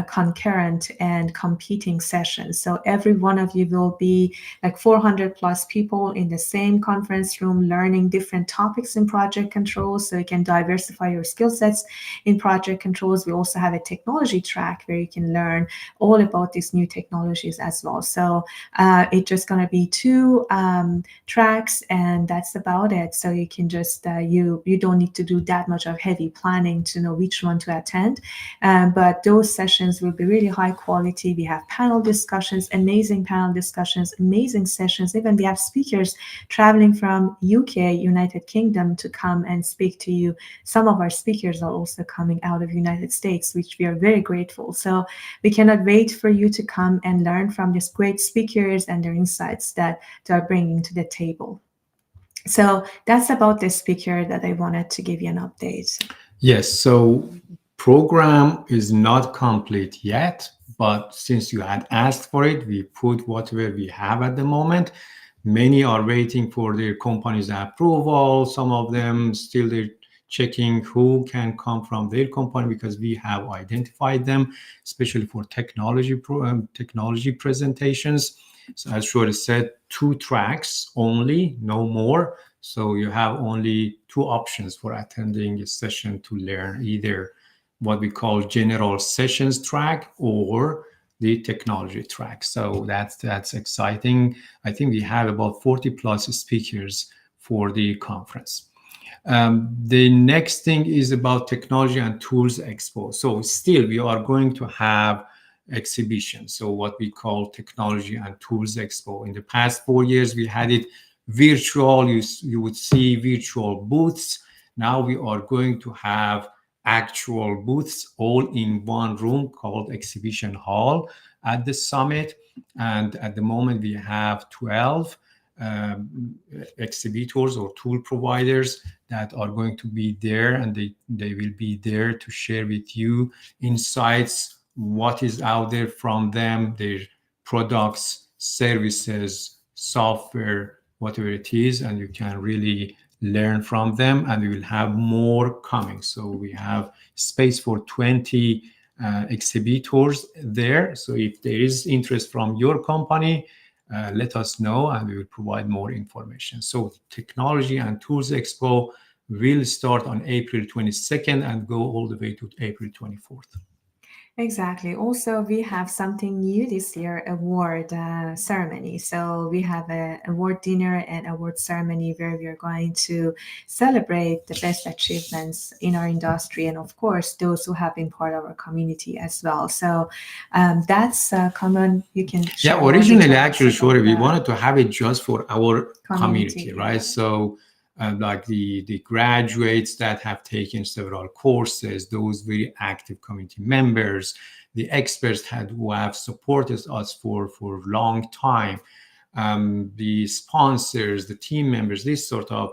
[SPEAKER 1] concurrent and competing sessions. So every one of you will be like 400 plus people in the same conference room learning different topics in project controls, so you can diversify your skill sets in project controls. We also have a technology track where you can learn all about these new technologies as well. So it's just going to be two tracks, and that's about it. So you can just you don't need to do that much of heavy planning to know which one to attend. But those sessions will be really high quality. We have panel discussions, amazing panel discussions, amazing sessions. Even we have speakers traveling from UK, United Kingdom, to come and speak to you. Some of our speakers are also coming out of United States, which we are very grateful. So we cannot wait for you to come and learn from these great speakers and their insights that they are bringing to the table. So that's about the speaker that I wanted to give you an update.
[SPEAKER 2] Yes, so program is not complete yet, but since you had asked for it, we put whatever we have at the moment. Many are waiting for their company's approval. Some of them still they're checking who can come from their company, because we have identified them, especially for technology presentations. So as Shorty said, 2 tracks only, no more. So you have only 2 options for attending a session to learn, either what we call general sessions track or the technology track. So that's exciting. I think we have about 40 plus speakers for the conference. The next thing is about Technology and Tools Expo. So still we are going to have exhibitions. So what we call Technology and Tools Expo. In the past 4 years, we had it virtual. You would see virtual booths. Now we are going to have actual booths all in one room called Exhibition Hall at the summit. And at the moment, we have 12 exhibitors or tool providers that are going to be there, and they will be there to share with you insights, what is out there from them, their products, services, software, whatever it is, and you can really learn from them. And we will have more coming. So we have space for 20 exhibitors there. So if there is interest from your company, let us know and we will provide more information. So Technology and Tools Expo will start on April 22nd and go all the way to April 24th.
[SPEAKER 1] Exactly. Also, we have something new this year, award ceremony. So we have a award dinner and award ceremony where we are going to celebrate the best achievements in our industry and, of course, those who have been part of our community as well. So that's common. You can
[SPEAKER 2] Yeah,
[SPEAKER 1] share more
[SPEAKER 2] originally,
[SPEAKER 1] details
[SPEAKER 2] actually,
[SPEAKER 1] about
[SPEAKER 2] sorry, we
[SPEAKER 1] the
[SPEAKER 2] wanted to have it just for our community,
[SPEAKER 1] community.
[SPEAKER 2] right? So, like the graduates that have taken several courses, those very active community members, the experts had who have supported us for a long time, the sponsors, the team members, this sort of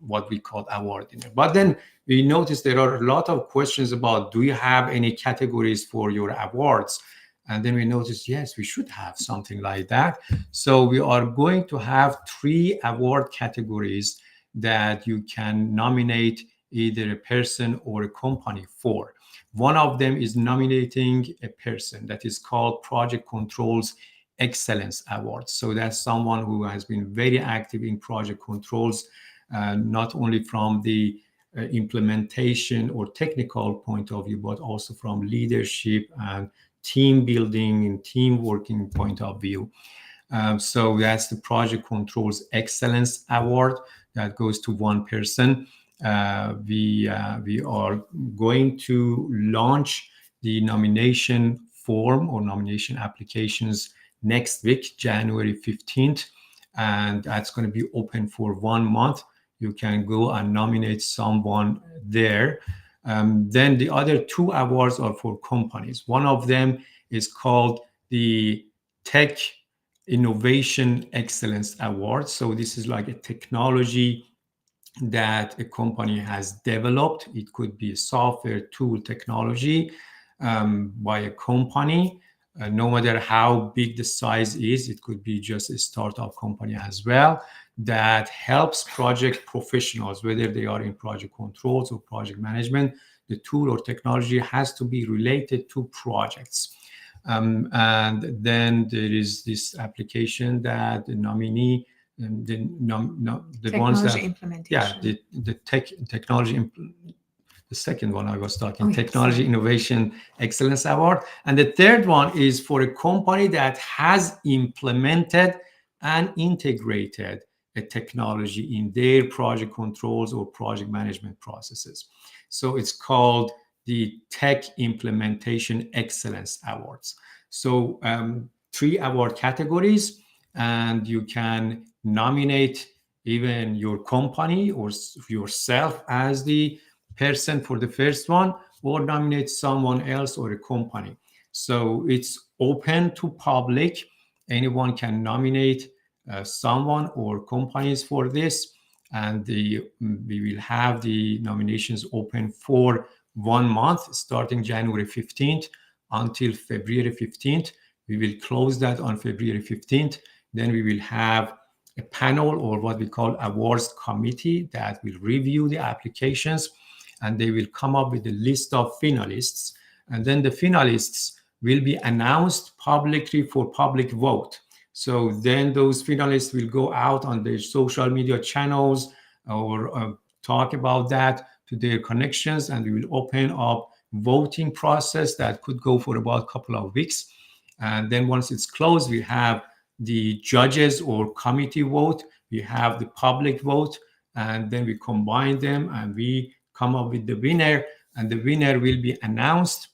[SPEAKER 2] what we call award dinner. But then we noticed there are a lot of questions about, do you have any categories for your awards? And then we noticed, yes, we should have something like that. So we are going to have 3 award categories that you can nominate either a person or a company for. One of them is nominating a person, that is called Project Controls Excellence Award. So that's someone who has been very active in project controls, not only from the implementation or technical point of view, but also from leadership and team building and team working point of view. So that's the Project Controls Excellence Award that goes to one person. We are going to launch the nomination form or nomination applications next week, January 15th, and that's going to be open for 1 month. You can go and nominate someone there. Then the other 2 awards are for companies. One of them is called the Tech Innovation Excellence Award. So this is like a technology that a company has developed. It could be a software tool technology by a company, no matter how big the size is. It could be just a startup company as well, that helps project professionals, whether they are in project controls or project management. The tool or technology has to be related to projects. And then there is this application that the nominee, the ones
[SPEAKER 1] Technology
[SPEAKER 2] that, yeah,
[SPEAKER 1] implementation.
[SPEAKER 2] the technology, the second one I was talking,
[SPEAKER 1] Oh, yes.
[SPEAKER 2] Technology Innovation Excellence Award. And the third one is for a company that has implemented and integrated a technology in their project controls or project management processes. So it's called the Tech Implementation Excellence Awards. So 3 award categories, and you can nominate even your company or yourself as the person for the first one, or nominate someone else or a company. So it's open to public. Anyone can nominate someone or companies for this, and we will have the nominations open for 1 month, starting January 15th until February 15th. We will close that on February 15th. Then we will have a panel, or what we call awards committee, that will review the applications, and they will come up with a list of finalists. And then the finalists will be announced publicly for public vote. So then those finalists will go out on their social media channels or talk about that to their connections, and we will open up voting process that could go for about a couple of weeks. And then once it's closed, we have the judges or committee vote, we have the public vote, and then we combine them and we come up with the winner. And the winner will be announced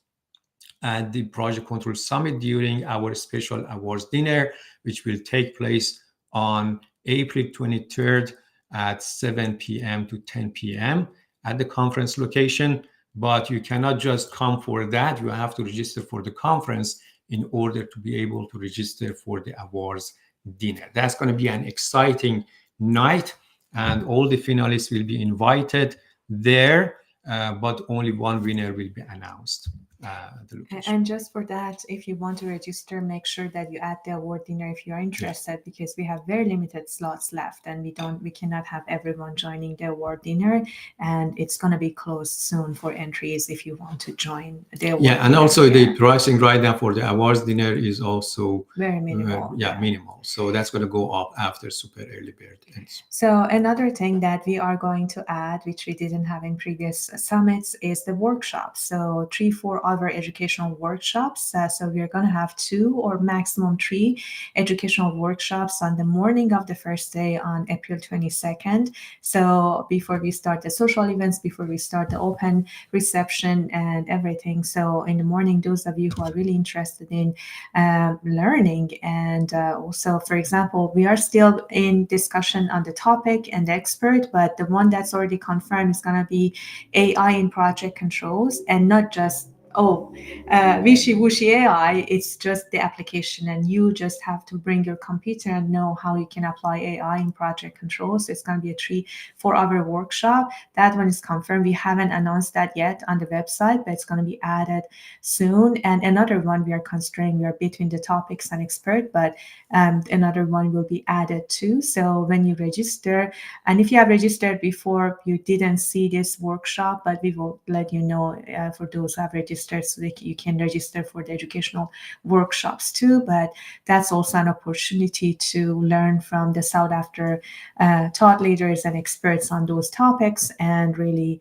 [SPEAKER 2] at the Project Control Summit during our special awards dinner, which will take place on April 23rd at 7 p.m. to 10 p.m. at the conference location. But you cannot just come for that. You have to register for the conference in order to be able to register for the awards dinner. That's going to be an exciting night, and all the finalists will be invited there, but only one winner will be announced. The location.
[SPEAKER 1] And just for that, if you want to register, make sure that you add the award dinner if you are interested, because we have very limited slots left, and we cannot have everyone joining the award dinner, and it's going to be closed soon for entries if you want to join the award
[SPEAKER 2] Yeah, and
[SPEAKER 1] dinner.
[SPEAKER 2] also the pricing right now for the awards dinner is also
[SPEAKER 1] very minimal.
[SPEAKER 2] minimal. So that's going to go up after super early bird ends.
[SPEAKER 1] So another thing that we are going to add, which we didn't have in previous summits, is the workshops. So 3-4 our educational workshops. So we are going to have 2 or maximum 3 educational workshops on the morning of the first day on April 22nd. So before we start the social events, before we start the open reception and everything. So in the morning, those of you who are really interested in learning, and also, for example, we are still in discussion on the topic and the expert, but the one that's already confirmed is going to be AI in project controls, and not just wishy washy AI. It's just the application, and you just have to bring your computer and know how you can apply AI in project controls. So it's going to be a 3-4 hour workshop. That one is confirmed. We haven't announced that yet on the website, but it's going to be added soon. And another one we are considering, we are between the topics and expert, but another one will be added too. So when you register, and if you have registered before, you didn't see this workshop, but we will let you know for those who have registered, so that you can register for the educational workshops too. But that's also an opportunity to learn from the sought after thought leaders and experts on those topics, and really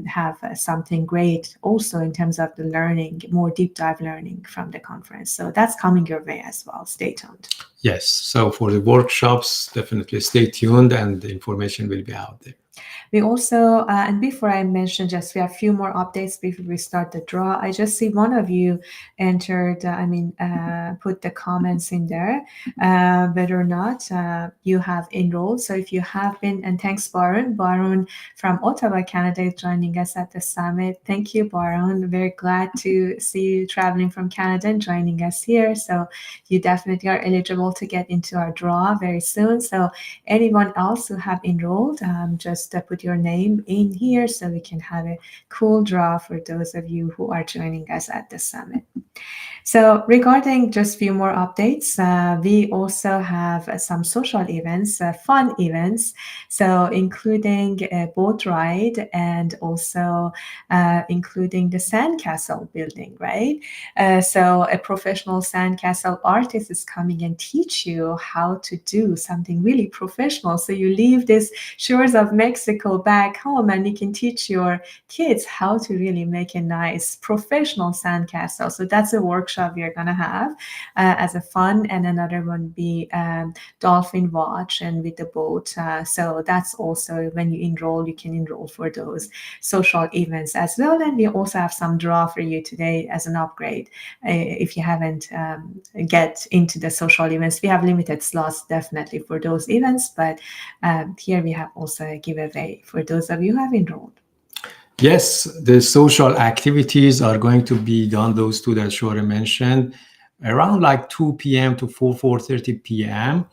[SPEAKER 1] have something great also in terms of the learning, more deep dive learning from the conference. So that's coming your way as well. Stay tuned.
[SPEAKER 2] Yes. So for the workshops, definitely stay tuned, and the information will be out there.
[SPEAKER 1] We also, and before I mention, just we have a few more updates before we start the draw. I just see one of you entered, put the comments in there, whether or not you have enrolled. So if you have been, and thanks, Baron. Baron from Ottawa, Canada, is joining us at the summit. Thank you, Baron. Very glad to see you traveling from Canada and joining us here. So you definitely are eligible to get into our draw very soon. So anyone else who have enrolled, just put your name in here so we can have a cool draw for those of you who are joining us at the summit. So regarding just a few more updates, we also have some social events, fun events, so including a boat ride, and also including the sandcastle building, right? So a professional sandcastle artist is coming and teach you how to do something really professional. So you leave these shores of Mexico back home, and you can teach your kids how to really make a nice professional sandcastle. So that's a workshop we are going to have as a fun, and another one be dolphin watch and with the boat. So that's also, when you enroll, you can enroll for those social events as well. And we also have some draw for you today as an upgrade. If you haven't get into the social events, we have limited slots definitely for those events, but here we have also a giveaway for those of you who have enrolled.
[SPEAKER 2] Yes, the social activities are going to be done, those two that Shore mentioned, around like 2 p.m. to 4:30 p.m.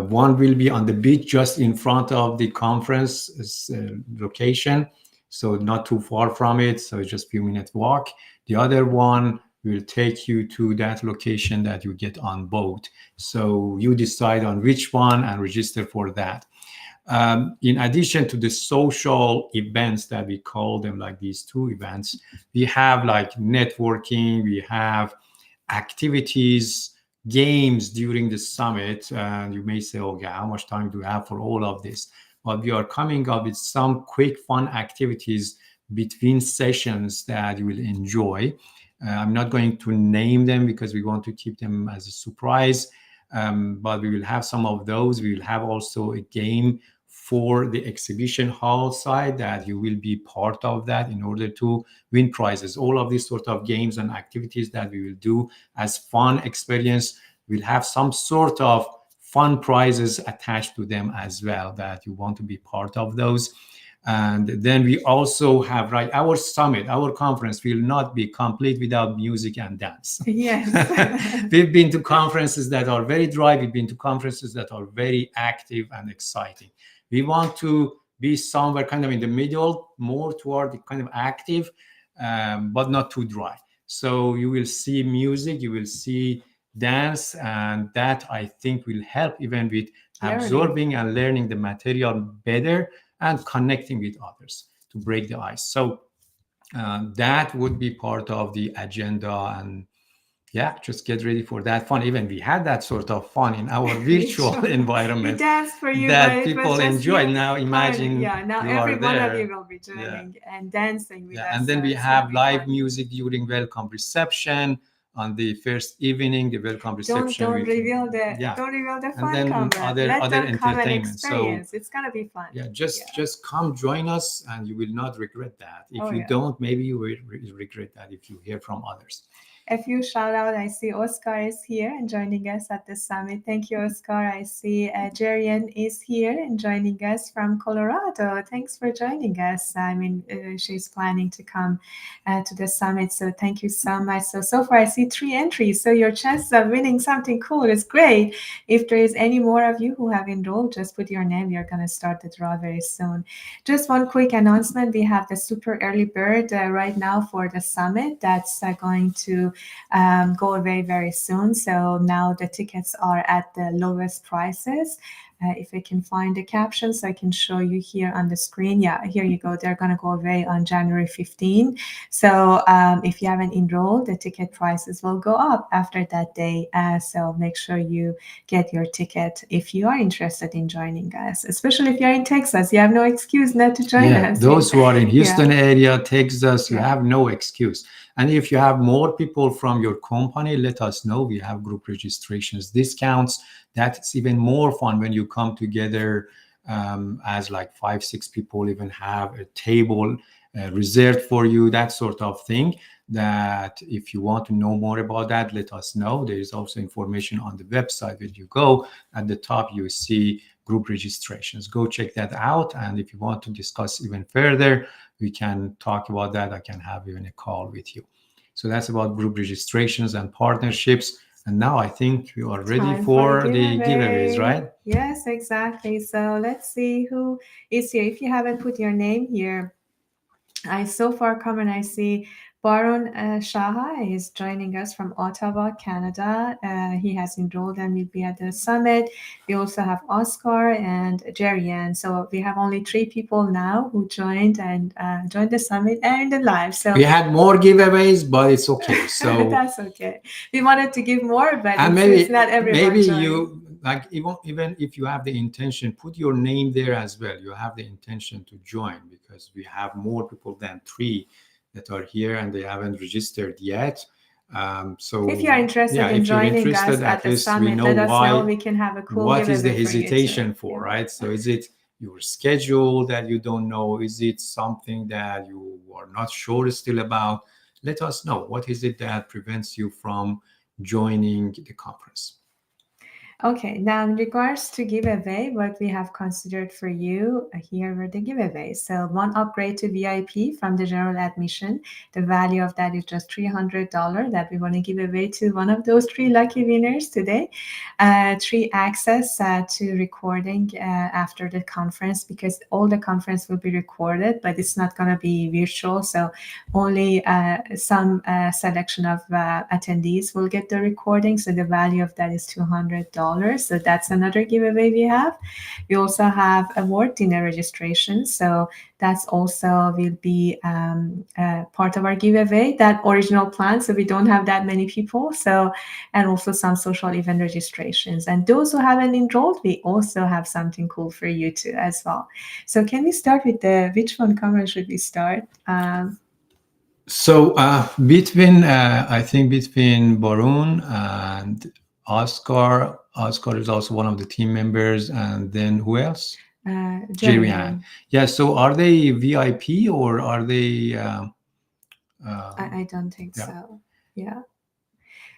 [SPEAKER 2] One will be on the beach just in front of the conference location, so not too far from it, so just a few minutes walk. The other one will take you to that location that you get on boat. So you decide on which one and register for that. In addition to the social events that we call them, like these two events, we have like networking, we have activities, games during the summit. And you may say, okay, how much time do we have for all of this? But we are coming up with some quick, fun activities between sessions that you will enjoy. I'm not going to name them because we want to keep them as a surprise, but we will have some of those. We will have also a game for the exhibition hall side that you will be part of that in order to win prizes. All of these sort of games and activities that we will do as fun experience will have some sort of fun prizes attached to them as well, that you want to be part of those. And then we also have, right, our summit, our conference will not be complete without music and dance.
[SPEAKER 1] Yes.
[SPEAKER 2] We've been to conferences that are very dry. We've been to conferences that are very active and exciting. We want to be somewhere kind of in the middle, more toward the kind of active, but not too dry. So you will see music, you will see dance, and that I think will help even with absorbing and learning the material better and connecting with others to break the ice. So that would be part of the agenda, and yeah, just get ready for that fun. Even we had that sort of fun in our virtual
[SPEAKER 1] Ritual. We
[SPEAKER 2] environment
[SPEAKER 1] danced for you, but
[SPEAKER 2] that
[SPEAKER 1] it was
[SPEAKER 2] people
[SPEAKER 1] just
[SPEAKER 2] enjoy.
[SPEAKER 1] you.
[SPEAKER 2] Now imagine
[SPEAKER 1] Yeah, now
[SPEAKER 2] you
[SPEAKER 1] every
[SPEAKER 2] are
[SPEAKER 1] one of you
[SPEAKER 2] there.
[SPEAKER 1] will be
[SPEAKER 2] Yeah.
[SPEAKER 1] joining and dancing with
[SPEAKER 2] Yeah,
[SPEAKER 1] us.
[SPEAKER 2] and
[SPEAKER 1] So
[SPEAKER 2] then we
[SPEAKER 1] it's gonna
[SPEAKER 2] have
[SPEAKER 1] be
[SPEAKER 2] live
[SPEAKER 1] fun.
[SPEAKER 2] music during welcome reception on the first evening. The welcome
[SPEAKER 1] Don't
[SPEAKER 2] reception,
[SPEAKER 1] don't
[SPEAKER 2] we can,
[SPEAKER 1] reveal the
[SPEAKER 2] yeah,
[SPEAKER 1] don't reveal the
[SPEAKER 2] and
[SPEAKER 1] fun
[SPEAKER 2] then
[SPEAKER 1] cover.
[SPEAKER 2] other
[SPEAKER 1] Let
[SPEAKER 2] other
[SPEAKER 1] them come and
[SPEAKER 2] entertainment. So
[SPEAKER 1] experience. It's gonna be fun.
[SPEAKER 2] yeah,
[SPEAKER 1] Yeah.
[SPEAKER 2] just come join us, and you will not regret that. If
[SPEAKER 1] Oh
[SPEAKER 2] you
[SPEAKER 1] yeah.
[SPEAKER 2] don't, maybe you will regret that if you hear from others.
[SPEAKER 1] A few shout out. I see Oscar is here and joining us at the summit. Thank you, Oscar. I see Jerian is here and joining us from Colorado. Thanks for joining us. I mean, she's planning to come to the summit. So thank you so much. So far I see 3 entries. So your chances of winning something cool is great. If there is any more of you who have enrolled, just put your name. You're going to start the draw very soon. Just one quick announcement. We have the super early bird right now for the summit. That's going to go away very soon. So now the tickets are at the lowest prices. If I can find the captions, I can show you here on the screen. Yeah, here you go. They're going to go away on January 15. So if you haven't enrolled, the ticket prices will go up after that day. So make sure you get your ticket if you are interested in joining us, especially if you're in Texas. You have no excuse not to join
[SPEAKER 2] Yeah,
[SPEAKER 1] us.
[SPEAKER 2] those who are in
[SPEAKER 1] Yeah.
[SPEAKER 2] Houston area, Texas, you
[SPEAKER 1] Yeah.
[SPEAKER 2] have no excuse. And if you have more people from your company, let us know. We have group registrations discounts. That's even more fun when you come together as like 5, 6 people, even have a table reserved for you, that sort of thing. That if you want to know more about that, let us know. There is also information on the website. When you go at the top, you see group registrations. Go check that out. And if you want to discuss even further, we can talk about that. I can have even a call with you. So that's about group registrations and partnerships. And now I think we are ready
[SPEAKER 1] Time for
[SPEAKER 2] for the giveaways,
[SPEAKER 1] giveaway.
[SPEAKER 2] right?
[SPEAKER 1] Yes, exactly. So let's see who is here. If you haven't put your name here, I so far come and I see Baron Shaha is joining us from Ottawa, Canada. He has enrolled and will be at the summit. We also have Oscar and Jerian. So we have only 3 people now who joined and joined the summit and the live. So
[SPEAKER 2] we had more giveaways, but it's okay. So
[SPEAKER 1] that's okay. We wanted to give more, but
[SPEAKER 2] and
[SPEAKER 1] it's not everyone
[SPEAKER 2] maybe
[SPEAKER 1] joined.
[SPEAKER 2] you like even if you have the intention, put your name there as well. You have the intention to join because we have more people than 3 that are here and they haven't registered yet. So
[SPEAKER 1] If you're interested
[SPEAKER 2] yeah,
[SPEAKER 1] in
[SPEAKER 2] if you're
[SPEAKER 1] joining us
[SPEAKER 2] interested,
[SPEAKER 1] at
[SPEAKER 2] at
[SPEAKER 1] the
[SPEAKER 2] least we
[SPEAKER 1] summit,
[SPEAKER 2] know
[SPEAKER 1] let us know.
[SPEAKER 2] why.
[SPEAKER 1] We can have a cool
[SPEAKER 2] What is the
[SPEAKER 1] giveaway for you too.
[SPEAKER 2] hesitation for,
[SPEAKER 1] Yeah.
[SPEAKER 2] right? So is it your schedule that you don't know? Is it something that you are not sure still about? Let us know. What is it that prevents you from joining the conference?
[SPEAKER 1] Okay, now in regards to giveaway, what we have considered for you, here were the giveaways. So one upgrade to VIP from the general admission. The value of that is just $300 that we want to give away to one of those 3 lucky winners today. 3 access to recording after the conference, because all the conference will be recorded, but it's not going to be virtual. So only some selection of attendees will get the recording. So the value of that is $200. So that's another giveaway we have. We also have award dinner registration. So that's also will be part of our giveaway, that original plan. So we don't have that many people. So, and also some social event registrations. And those who haven't enrolled, we also have something cool for you too as well. So can we start with which one, Kamran, should we start?
[SPEAKER 2] So between I think between Barun and Oscar is also one of the team members, and then who else? Jirian. Yeah. So are they VIP or are they?
[SPEAKER 1] I don't think
[SPEAKER 2] Yeah.
[SPEAKER 1] so. Yeah.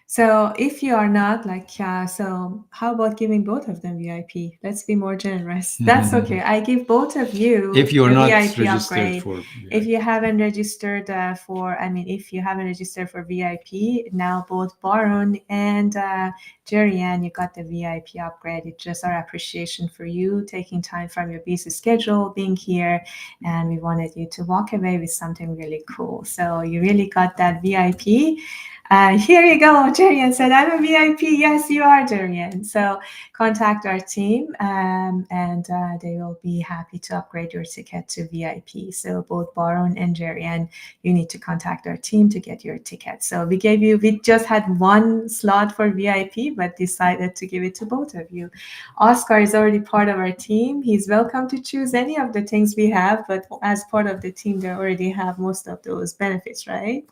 [SPEAKER 1] So if you are not like, so how about giving both of them VIP? Let's be more generous. That's okay. I give both of you
[SPEAKER 2] If you're
[SPEAKER 1] a
[SPEAKER 2] not
[SPEAKER 1] VIP
[SPEAKER 2] registered
[SPEAKER 1] upgrade.
[SPEAKER 2] for
[SPEAKER 1] If
[SPEAKER 2] VIP.
[SPEAKER 1] you haven't registered if you haven't registered for VIP, now both Baron and Jerian, you got the VIP upgrade. It's just our appreciation for you taking time from your busy schedule, being here, and we wanted you to walk away with something really cool. So you really got that VIP. Here you go. Jerian said, I'm a VIP. Yes, you are, Jerian. So contact our team and they will be happy to upgrade your ticket to VIP. So both Baron and Jerian, you need to contact our team to get your ticket. So we just had one slot for VIP, but decided to give it to both of you. Oscar is already part of our team. He's welcome to choose any of the things we have, but as part of the team, they already have most of those benefits, right?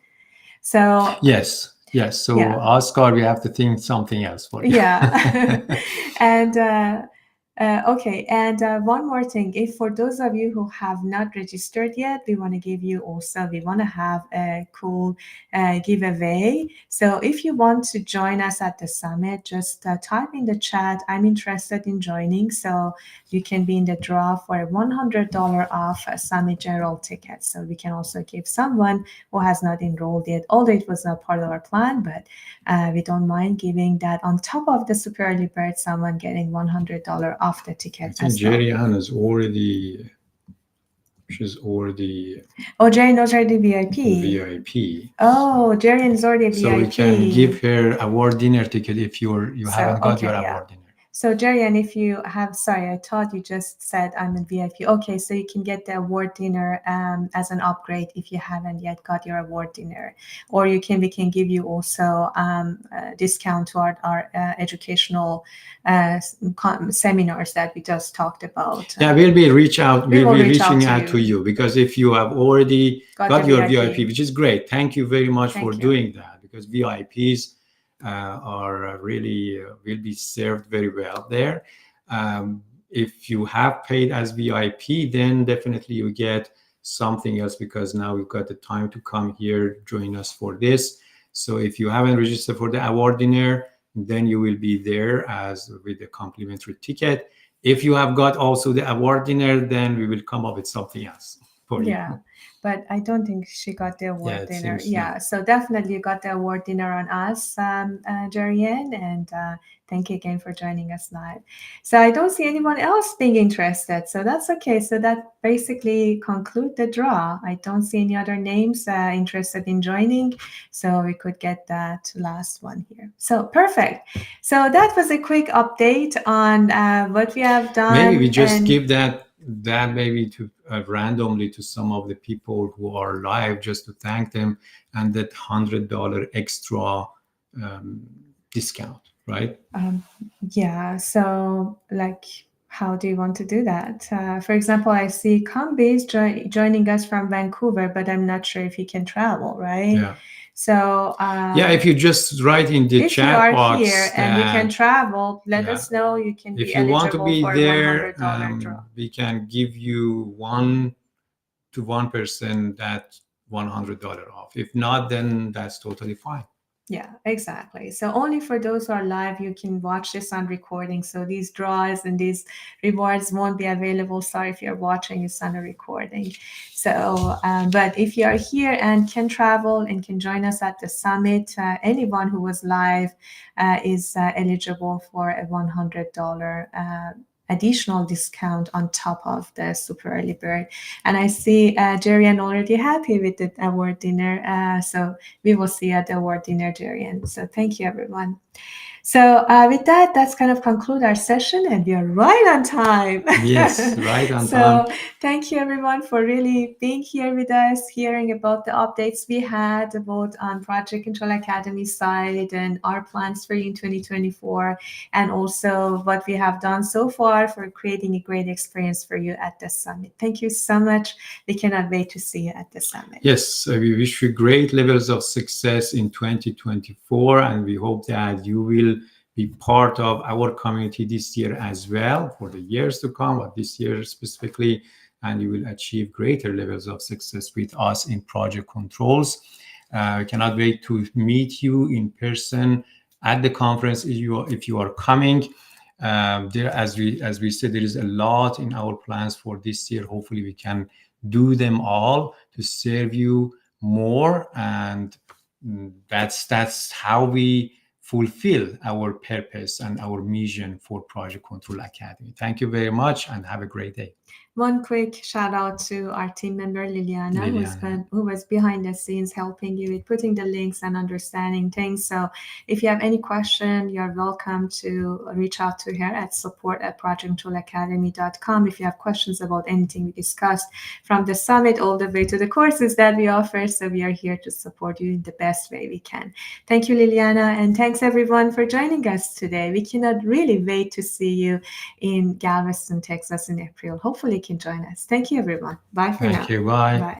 [SPEAKER 1] So
[SPEAKER 2] Yes. So
[SPEAKER 1] yeah,
[SPEAKER 2] Oscar, we have to think something else for you.
[SPEAKER 1] yeah. And okay, and one more thing. If for those of you who have not registered yet, we want to have a cool giveaway. So if you want to join us at the summit, just type in the chat, I'm interested in joining. So you can be in the draw for a $100 off a summit general ticket. So we can also give someone who has not enrolled yet, although it was not part of our plan, but we don't mind giving that on top of the super early bird, someone getting $100 off the
[SPEAKER 2] I
[SPEAKER 1] ticket
[SPEAKER 2] think
[SPEAKER 1] as well.
[SPEAKER 2] Jerry Ann is already, she's already
[SPEAKER 1] Oh, Jerry knows already VIP.
[SPEAKER 2] VIP.
[SPEAKER 1] Oh, Jerry is already a
[SPEAKER 2] So we
[SPEAKER 1] VIP.
[SPEAKER 2] can give her award dinner ticket if you haven't got your
[SPEAKER 1] okay, yeah.
[SPEAKER 2] award dinner.
[SPEAKER 1] So Jerry, and if you have, sorry, I thought you just said I'm a VIP. Okay, so you can get the award dinner as an upgrade if you haven't yet got your award dinner, or we can give you also a discount to our educational seminars that we just talked about.
[SPEAKER 2] Yeah, we'll be reaching out
[SPEAKER 1] to
[SPEAKER 2] to you because if you have already got
[SPEAKER 1] the
[SPEAKER 2] your VIP, which is great. Thank you very much for doing that, because VIPs are really will be served very well there. If you have paid as VIP, then definitely you get something else, because now you've got the time to come here, join us for this. So if you haven't registered for the award dinner, then you will be there as with a complimentary ticket. If you have got also the award dinner, then we will come up with something else for you.
[SPEAKER 1] Yeah, but I don't think she got the award dinner.
[SPEAKER 2] seems
[SPEAKER 1] Yeah,
[SPEAKER 2] not.
[SPEAKER 1] so definitely you got the award dinner on us, Jerian, and thank you again for joining us live. So I don't see anyone else being interested, so that's okay. So that basically conclude the draw. I don't see any other names interested in joining, so we could get that last one here. So perfect. So that was a quick update on what we have done.
[SPEAKER 2] Maybe we just give that maybe to randomly to some of the people who are live, just to thank them, and that $100 extra discount, right?
[SPEAKER 1] Yeah, so like, how do you want to do that? For example, I see Kambi is joining us from Vancouver, but I'm not sure if he can travel, right?
[SPEAKER 2] Yeah.
[SPEAKER 1] So
[SPEAKER 2] Yeah, if you just write in the
[SPEAKER 1] if you
[SPEAKER 2] chat
[SPEAKER 1] are
[SPEAKER 2] box
[SPEAKER 1] here and you can travel, let
[SPEAKER 2] yeah,
[SPEAKER 1] us know. You can
[SPEAKER 2] if
[SPEAKER 1] be
[SPEAKER 2] you want to
[SPEAKER 1] eligible
[SPEAKER 2] be
[SPEAKER 1] for
[SPEAKER 2] there,
[SPEAKER 1] $100 draw.
[SPEAKER 2] we can give you 1 to 1% that $100 off. If not, then that's totally fine.
[SPEAKER 1] Yeah, exactly. So only for those who are live, you can watch this on recording. So these draws and these rewards won't be available. Sorry if you're watching this on a recording. So, but if you are here and can travel and can join us at the summit, anyone who was live is eligible for a $100 additional discount on top of the super early bird. And I see Jerian already happy with the award dinner. So we will see you at the award dinner, Jerian. So thank you, everyone. So with that, that's kind of conclude our session, and we are right on time.
[SPEAKER 2] Yes, right on
[SPEAKER 1] so
[SPEAKER 2] time.
[SPEAKER 1] thank you, everyone, for really being here with us, hearing about the updates we had both on Project Control Academy side and our plans for you in 2024, and also what we have done so far for creating a great experience for you at the summit. Thank you so much. We cannot wait to see you at the summit.
[SPEAKER 2] Yes, we wish you great levels of success in 2024, and we hope that you will be part of our community this year as well, for the years to come, but this year specifically, and you will achieve greater levels of success with us in Project Controls. We cannot wait to meet you in person at the conference if you are coming. There, as we said, there is a lot in our plans for this year. Hopefully we can do them all to serve you more, and that's how we fulfill our purpose and our mission for Project Control Academy. Thank you very much and have a great day.
[SPEAKER 1] One quick shout out to our team member Liliana, who was behind the scenes helping you with putting the links and understanding things. So if you have any question, you're welcome to reach out to her at support@projectcontrolacademy.com. If you have questions about anything we discussed from the summit all the way to the courses that we offer, so we are here to support you in the best way we can. Thank you, Liliana, and thanks everyone for joining us today. We cannot really wait to see you in Galveston, Texas in April. Hopefully you can join us. Thank you, everyone. Bye for now.
[SPEAKER 2] Thank you. Bye.
[SPEAKER 1] Bye.